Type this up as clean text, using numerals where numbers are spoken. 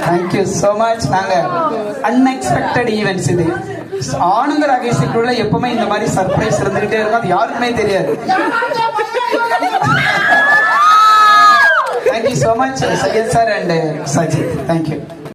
Thank you so much. நாங்க unexpected events இது. ஆனந்த ராகேஷுக்குள்ள எப்பவுமே இந்த மாதிரி சர்ப்ரைஸ் இருந்துகிட்டே இருக்கும். அது யாருக்குமே தெரியாது. Thank you so much, Sajid sir and Sajid. Thank you.